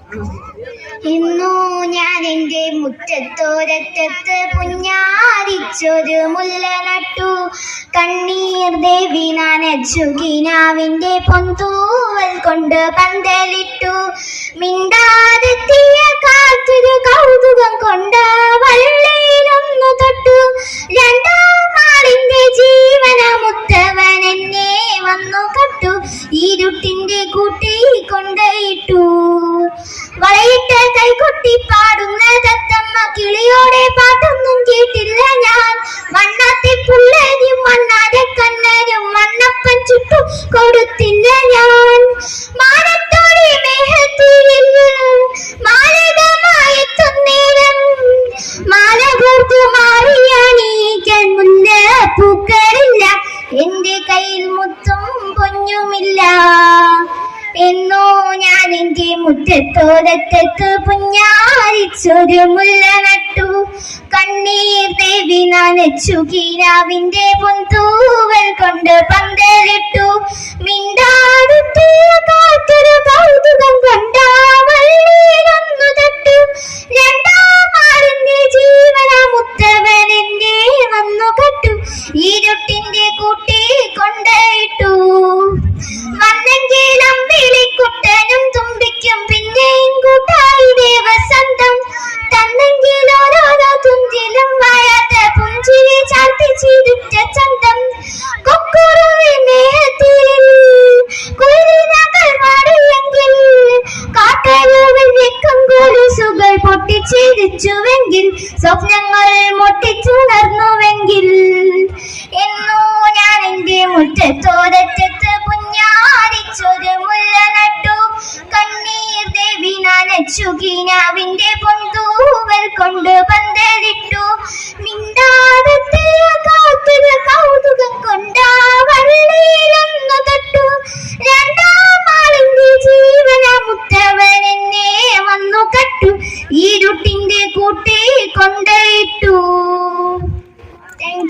ഇന്നു ഞാൻ എൻ്റെ മുറ്റത്തോരറ്റത്ത് പുഞ്ഞാരിച്ചൊരു മുല്ല നട്ടു. കണ്ണീർ ദേവി നനച്ചു കിനാവിൻ്റെ പൊന്തൂവൽ കൊണ്ട് പന്തലിട്ടു. മിണ്ടാതെത്തിയ കാറ്റൊരു കൗതുകം കൊണ്ട് വള്ളിയിലൊന്നു തൊട്ടു. രണ്ടാം നാളിൻ്റെ ജീവനമുത്തവൻ എന്നെ വന്നു കട്ടു. ഇരുട്ടിൻ്റെ കൂട്ടി കൊണ്ടയിട്ടു. വളയിട്ട കൈകൊട്ടി പാടുന്ന തത്തമ്മ കിളിയോടെ പാട്ടൊന്നും കേട്ടില്ല ഞാൻ. വണ്ണാത്തി പുള്ളനും മണ്ണാരെ കണ്ണനും മണ്ണപ്പൻ ചുട്ടു കൊടുത്തില്ല ഞാൻ. മാനത്തോടെ മേഘത്തിൽ മാലകമായെത്തുന്നേരം മാല കോർത്തു മാറിയാണീക്കാൻ മുല്ല പൂക്കളില്ല. എന്റെ കയ്യിൽ മുത്തും പൊന്നുമില്ല. എന്നോ ഞാൻ എൻ്റെ മുറ്റത്തോരറ്റത്ത് പുഞ്ഞാരിച്ചൊരു മുല്ല നട്ടു. കണ്ണീർ ദേവി നനച്ചു കിനാവിൻ്റെ പൊന്തൂവൽ കൊണ്ട് പന്തലിട്ടു. മിണ്ടാതെത്തിയ കാറ്റൊരു കൗതുകം കൊണ്ട് വള്ളിയിലൊന്നു തൊട്ടു. രണ്ടാം ആളിന്റെ ജീവനമുത്തവൻ എന്നെ വന്നു കട്ടു. ഇരുട്ടിന്റെ കൂട്ടി കൊണ്ടയിട്ടു. വന്നെങ്കിൽ അമ്പിളിക്കുട്ടനും തുമ്പിക്കും പിന്നെയും കൂട്ടായി ദേവസന്തം. തന്നെങ്കിൽ ഓരോരോ തുഞ്ചിലും വായാത്ത പുഞ്ചിരി ചാർത്തി ചിരിച്ച ചന്തം. കൊക്കുറുവി മേഹത്തിൽ കുയിലിനകൾ പാടിയെങ്കിൽ കാട്ടരുവിൽ വെക്കം കൊലുസുകൾ പൊട്ടിച്ചിരിച്ചുവെങ്കിൽ സ്വപ്നങ്ങൾ മുട്ടിച്ചുണർന്നുവെങ്കിൽ. എന്നോ ഞാൻ എൻ്റെ മുറ്റത്തോരറ്റത്ത് പുഞ്ഞാരിച്ചൊരു മുല്ല നട്ടു. കണ്ണീർ ദേവി നനച്ചു കിനാവിൻ്റെ പൊന്തൂവൽ കൊണ്ട് പന്തലിട്ടു. മിണ്ടാതെത്തിയ കാറ്റൊരു കൗതുകം കൊണ്ട് വള്ളിയിലൊന്നു തൊട്ടു. രണ്ടാം ആളിന്റെ ജീവനമുത്തവൻ എന്നെ വന്നു കട്ടു. ഇരുട്ടിന്റെ കൂട്ടി കൊണ്ടയിട്ടു.